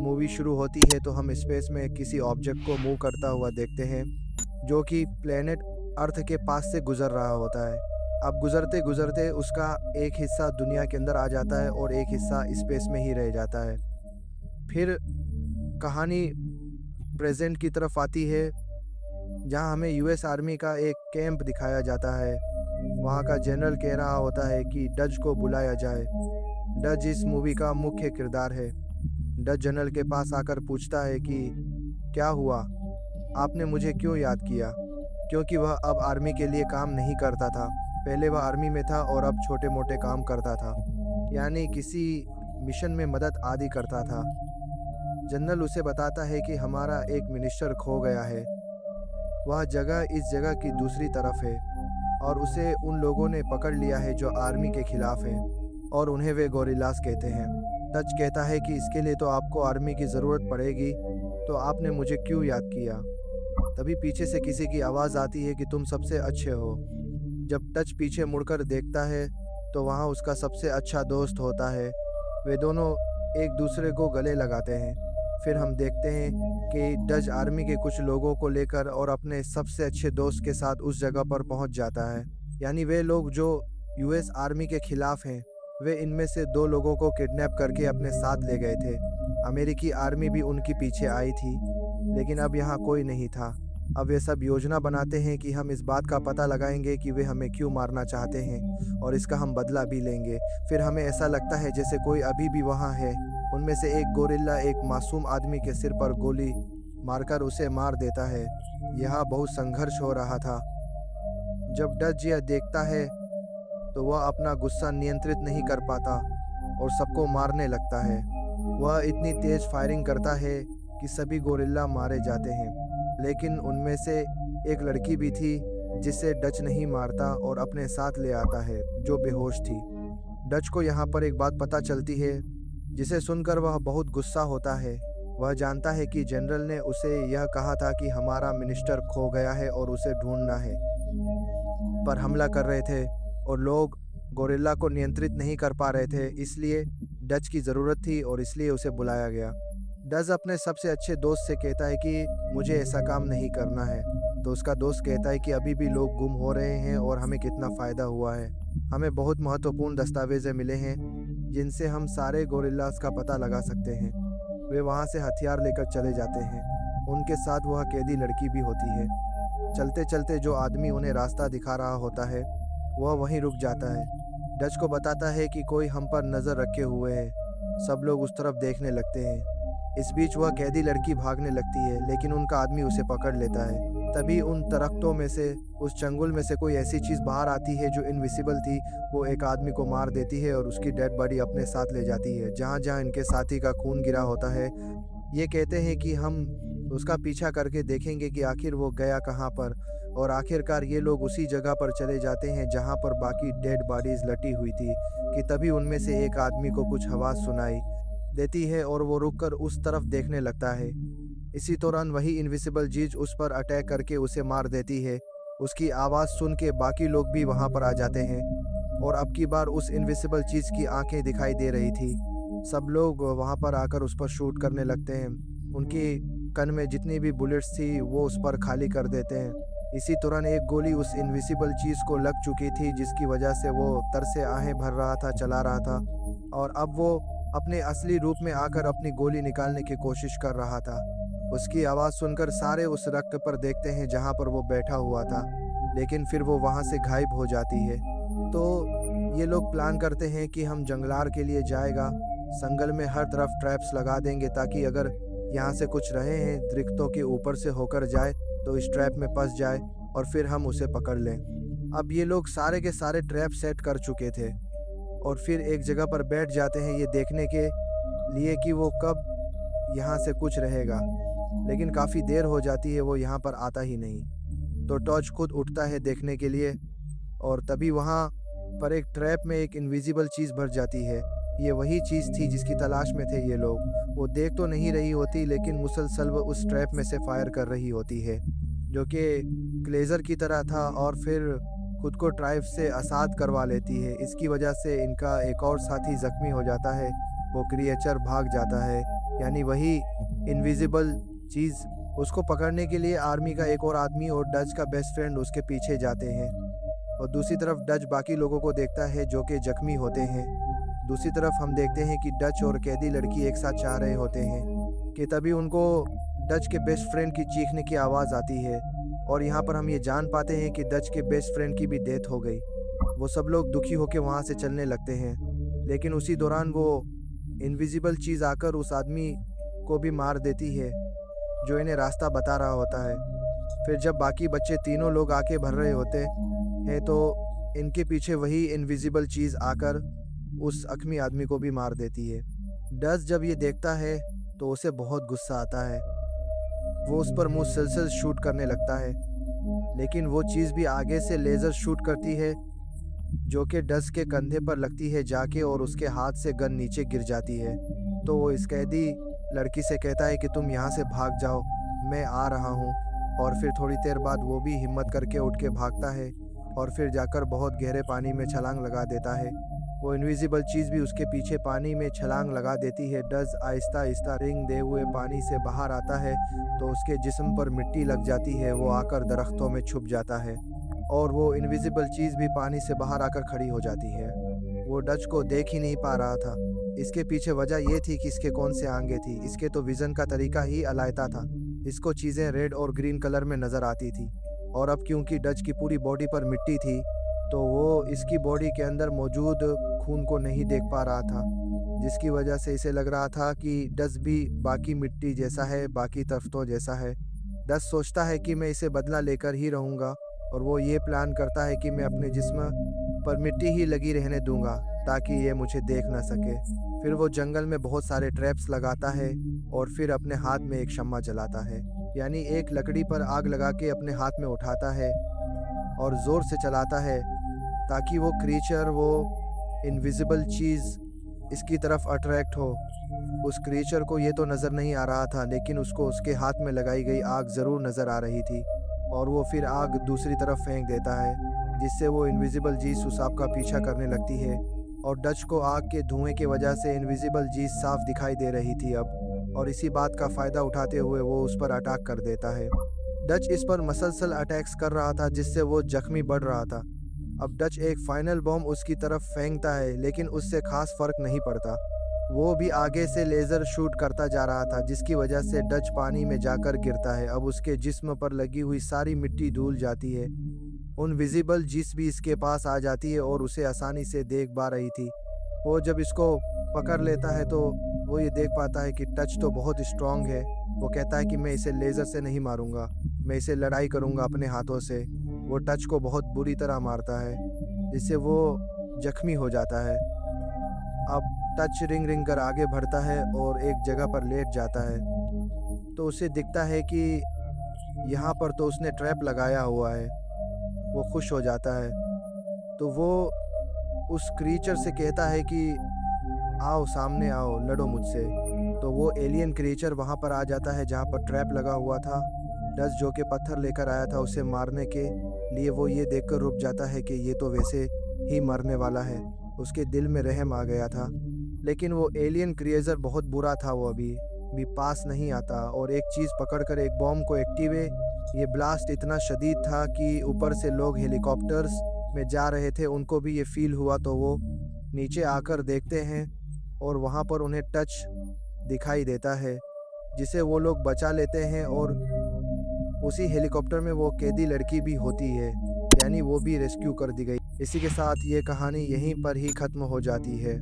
Movie शुरू होती है तो हम स्पेस में किसी ऑब्जेक्ट को मूव करता हुआ देखते हैं जो कि प्लेनेट अर्थ के पास से गुजर रहा होता है। अब गुजरते गुजरते उसका एक हिस्सा दुनिया के अंदर आ जाता है और एक हिस्सा स्पेस में ही रह जाता है। फिर कहानी प्रेजेंट की तरफ आती है जहां हमें यूएस आर्मी का एक कैंप दिखाया जाता है। वहां का जनरल कह रहा होता है कि डज को बुलाया जाए। डज इस मूवी का मुख्य किरदार है। डच जनरल के पास आकर पूछता है कि क्या हुआ, आपने मुझे क्यों याद किया? क्योंकि वह अब आर्मी के लिए काम नहीं करता था। पहले वह आर्मी में था और अब छोटे मोटे काम करता था, यानी किसी मिशन में मदद आदि करता था। जनरल उसे बताता है कि हमारा एक मिनिस्टर खो गया है। वह जगह इस जगह की दूसरी तरफ है और उसे उन लोगों ने पकड़ लिया है जो आर्मी के खिलाफ हैं और उन्हें वे गोरिल्लास कहते हैं। डच कहता है कि इसके लिए तो आपको आर्मी की ज़रूरत पड़ेगी, तो आपने मुझे क्यों याद किया? तभी पीछे से किसी की आवाज़ आती है कि तुम सबसे अच्छे हो। जब डच पीछे मुड़कर देखता है तो वहाँ उसका सबसे अच्छा दोस्त होता है। वे दोनों एक दूसरे को गले लगाते हैं। फिर हम देखते हैं कि डच आर्मी के कुछ लोगों को लेकर और अपने सबसे अच्छे दोस्त के साथ उस जगह पर पहुंच जाता है। यानी वे लोग जो यूएस आर्मी के खिलाफ हैं, वे इनमें से 2 लोगों को किडनैप करके अपने साथ ले गए थे। अमेरिकी आर्मी भी उनके पीछे आई थी, लेकिन अब यहाँ कोई नहीं था। अब वे सब योजना बनाते हैं कि हम इस बात का पता लगाएंगे कि वे हमें क्यों मारना चाहते हैं और इसका हम बदला भी लेंगे। फिर हमें ऐसा लगता है जैसे कोई अभी भी वहाँ है। उनमें से एक गोरिल्ला एक मासूम आदमी के सिर पर गोली मारकर उसे मार देता है। यहाँ बहुत संघर्ष हो रहा था। जब डच यह देखता है तो वह अपना गुस्सा नियंत्रित नहीं कर पाता और सबको मारने लगता है। वह इतनी तेज फायरिंग करता है कि सभी गोरिल्ला मारे जाते हैं, लेकिन उनमें से एक लड़की भी थी जिसे डच नहीं मारता और अपने साथ ले आता है, जो बेहोश थी। डच को यहाँ पर एक बात पता चलती है जिसे सुनकर वह बहुत गुस्सा होता है। वह जानता है कि जनरल ने उसे यह कहा था कि हमारा मिनिस्टर खो गया है और उसे ढूंढना है, पर हमला कर रहे थे और लोग गोरिल्ला को नियंत्रित नहीं कर पा रहे थे। इसलिए डच की ज़रूरत थी और इसलिए उसे बुलाया गया। डच अपने सबसे अच्छे दोस्त से कहता है कि मुझे ऐसा काम नहीं करना है, तो उसका दोस्त कहता है कि अभी भी लोग गुम हो रहे हैं और हमें कितना फ़ायदा हुआ है। हमें बहुत महत्वपूर्ण दस्तावेज़ मिले हैं जिनसे हम सारे गोरिल्लास का पता लगा सकते हैं। वे वहाँ से हथियार लेकर चले जाते हैं। उनके साथ वह कैदी लड़की भी होती है। चलते चलते जो आदमी उन्हें रास्ता दिखा रहा होता है वह वहीं रुक जाता है। डच को बताता है कि कोई हम पर नज़र रखे हुए है। सब लोग उस तरफ देखने लगते हैं। इस बीच वह कैदी लड़की भागने लगती है, लेकिन उनका आदमी उसे पकड़ लेता है। तभी उन दरख्तों में से, उस चंगुल में से कोई ऐसी चीज़ बाहर आती है जो इनविजिबल थी। वो एक आदमी को मार देती है और उसकी डेड बॉडी अपने साथ ले जाती है। जहाँ जहाँ इनके साथी का खून गिरा होता है, ये कहते हैं कि हम उसका पीछा करके देखेंगे कि आखिर वो गया कहाँ पर। और आखिरकार ये लोग उसी जगह पर चले जाते हैं जहाँ पर बाकी डेड बॉडीज लटी हुई थी। कि तभी उनमें से एक आदमी को कुछ आवाज़ सुनाई देती है और वो रुककर उस तरफ देखने लगता है। इसी दौरान वही इनविजिबल चीज उस पर अटैक करके उसे मार देती है। उसकी आवाज़ सुन के बाकी लोग भी वहाँ पर आ जाते हैं और अब की बार उस इनविजिबल चीज़ की आंखें दिखाई दे रही थी। सब लोग वहाँ पर आकर उस पर शूट करने लगते हैं। उनकी कन में जितनी भी बुलेट्स थी वो उस पर खाली कर देते हैं। इसी दौरान एक गोली उस इनविजिबल चीज़ को लग चुकी थी, जिसकी वजह से वो तर से आहें भर रहा था, चला रहा था और अब वो अपने असली रूप में आकर अपनी गोली निकालने की कोशिश कर रहा था। उसकी आवाज़ सुनकर सारे उस रक्त पर देखते हैं जहाँ पर वो बैठा हुआ था, लेकिन फिर वो वहाँ से गायब हो जाती है। तो ये लोग प्लान करते हैं कि हम जंगलार के लिए जाएगा, जंगल में हर तरफ ट्रैप्स लगा देंगे ताकि अगर यहाँ से कुछ रहे हैं दरख्तों के ऊपर से होकर जाए तो इस ट्रैप में फंस जाए और फिर हम उसे पकड़ लें। अब ये लोग सारे के सारे ट्रैप सेट कर चुके थे और फिर एक जगह पर बैठ जाते हैं ये देखने के लिए कि वो कब यहाँ से कुछ रहेगा, लेकिन काफ़ी देर हो जाती है, वो यहाँ पर आता ही नहीं। तो टॉर्च खुद उठता है देखने के लिए और तभी वहाँ पर एक ट्रैप में एक इनविजिबल चीज़ भर जाती है। ये वही चीज़ थी जिसकी तलाश में थे ये लोग। वो देख तो नहीं रही होती, लेकिन मुसलसल वो उस ट्रैप में से फायर कर रही होती है, जो कि लेज़र की तरह था, और फिर खुद को ट्राइब से आज़ाद करवा लेती है। इसकी वजह से इनका एक और साथी ज़ख्मी हो जाता है। वो क्रिएचर भाग जाता है यानी वही इनविजिबल चीज़। उसको पकड़ने के लिए आर्मी का एक और आदमी और डच का बेस्ट फ्रेंड उसके पीछे जाते हैं। और दूसरी तरफ डच बाकी लोगों को देखता है जो कि जख्मी होते हैं। दूसरी तरफ हम देखते हैं कि डच और कैदी लड़की एक साथ चाह रहे होते हैं कि तभी उनको डच के बेस्ट फ्रेंड की चीखने की आवाज़ आती है। और यहाँ पर हम ये जान पाते हैं कि डच के बेस्ट फ्रेंड की भी डेथ हो गई। वो सब लोग दुखी होकर वहाँ से चलने लगते हैं, लेकिन उसी दौरान वो इनविजिबल चीज़ आकर उस आदमी को भी मार देती है जो इन्हें रास्ता बता रहा होता है। फिर जब बाकी बच्चे तीनों लोग आके भर रहे होते हैं तो इनके पीछे वही इनविजिबल चीज़ आकर उस अक्मी आदमी को भी मार देती है। डच जब ये देखता है तो उसे बहुत गुस्सा आता है। वो उस पर मुसलसल शूट करने लगता है, लेकिन वो चीज़ भी आगे से लेज़र शूट करती है जो कि डच के कंधे पर लगती है जाके और उसके हाथ से गन नीचे गिर जाती है। तो वो इस कैदी लड़की से कहता है कि तुम यहाँ से भाग जाओ, मैं आ रहा हूँ। और फिर थोड़ी देर बाद वो भी हिम्मत करके उठ के भागता है और फिर जाकर बहुत गहरे पानी में छलांग लगा देता है। वो इनविजिबल चीज़ भी उसके पीछे पानी में छलांग लगा देती है। डच आहिस्ता आहिस्ता रिंग दे हुए पानी से बाहर आता है तो उसके जिस्म पर मिट्टी लग जाती है। वो आकर दरख्तों में छुप जाता है और वो इनविजिबल चीज़ भी पानी से बाहर आकर खड़ी हो जाती है। वो डच को देख ही नहीं पा रहा था। इसके पीछे वजह ये थी कि इसके कौन से आंखें थी। इसके तो विज़न का तरीका ही अलग था। इसको चीज़ें रेड और ग्रीन कलर में नज़र आती थी। और अब क्योंकि डच की पूरी बॉडी पर मिट्टी थी तो वो इसकी बॉडी के अंदर मौजूद खून को नहीं देख पा रहा था, जिसकी वजह से इसे लग रहा था कि डच भी बाकी मिट्टी जैसा है, बाकी तख्तों जैसा है। डच सोचता है कि मैं इसे बदला लेकर ही रहूँगा और वो ये प्लान करता है कि मैं अपने जिस्म पर मिट्टी ही लगी रहने दूंगा ताकि ये मुझे देख ना सके। फिर वो जंगल में बहुत सारे ट्रैप्स लगाता है और फिर अपने हाथ में एक शम्मा जलाता है, यानी एक लकड़ी पर आग लगा के अपने हाथ में उठाता है और ज़ोर से चलाता है ताकि वो क्रीचर, वो इनविजिबल चीज़ इसकी तरफ अट्रैक्ट हो। उस क्रीचर को ये तो नज़र नहीं आ रहा था, लेकिन उसको उसके हाथ में लगाई गई आग ज़रूर नज़र आ रही थी और वो फिर आग दूसरी तरफ फेंक देता है, जिससे वो इनविजिबल चीज़ उस आग का पीछा करने लगती है। और डच को आग के धुएं की वजह से इनविजिबल चीज़ साफ दिखाई दे रही थी अब, और इसी बात का फ़ायदा उठाते हुए वो उस पर अटैक कर देता है। डच इस पर मसलसल अटैक्स कर रहा था जिससे वो जख्मी बढ़ रहा था। अब डच एक फाइनल बॉम्ब उसकी तरफ फेंकता है, लेकिन उससे खास फर्क नहीं पड़ता। वो भी आगे से लेज़र शूट करता जा रहा था, जिसकी वजह से डच पानी में जाकर गिरता है। अब उसके जिस्म पर लगी हुई सारी मिट्टी धुल जाती है। उन विजिबल चीज़ भी इसके पास आ जाती है और उसे आसानी से देख पा रही थी। वो जब इसको पकड़ लेता है तो वो ये देख पाता है कि टच तो बहुत स्ट्रांग है। वो कहता है कि मैं इसे लेज़र से नहीं मारूंगा, मैं इसे लड़ाई करूंगा अपने हाथों से। वो टच को बहुत बुरी तरह मारता है, जिससे वो जख्मी हो जाटा है। अब टच रिंग रिंग कर आगे बढ़ता है और एक जगह पर लेट जाता है, तो उसे दिखता है कि यहाँ पर तो उसने ट्रैप लगाया हुआ है। वो खुश हो जाता है, तो वो उस क्रीचर से कहता है कि आओ सामने आओ, लड़ो मुझसे। तो वो एलियन क्रीचर वहाँ पर आ जाता है जहाँ पर ट्रैप लगा हुआ था। डच जो कि पत्थर लेकर आया था उसे मारने के लिए, वो ये देखकर रुक जाता है कि ये तो वैसे ही मरने वाला है। उसके दिल में रहम आ गया था, लेकिन वो एलियन क्रिएचर बहुत बुरा था। वो अभी भी पास नहीं आता और एक चीज़ पकड़कर एक बॉम्ब को एक्टिवेट। ये ब्लास्ट इतना शदीद था कि ऊपर से लोग हेलीकॉप्टर्स में जा रहे थे, उनको भी ये फील हुआ। तो वो नीचे आकर देखते हैं और वहाँ पर उन्हें टच दिखाई देता है, जिसे वो लोग बचा लेते हैं। और उसी हेलीकॉप्टर में वो कैदी लड़की भी होती है, यानी वो भी रेस्क्यू कर दी गई। इसी के साथ ये कहानी यहीं पर ही ख़त्म हो जाती है।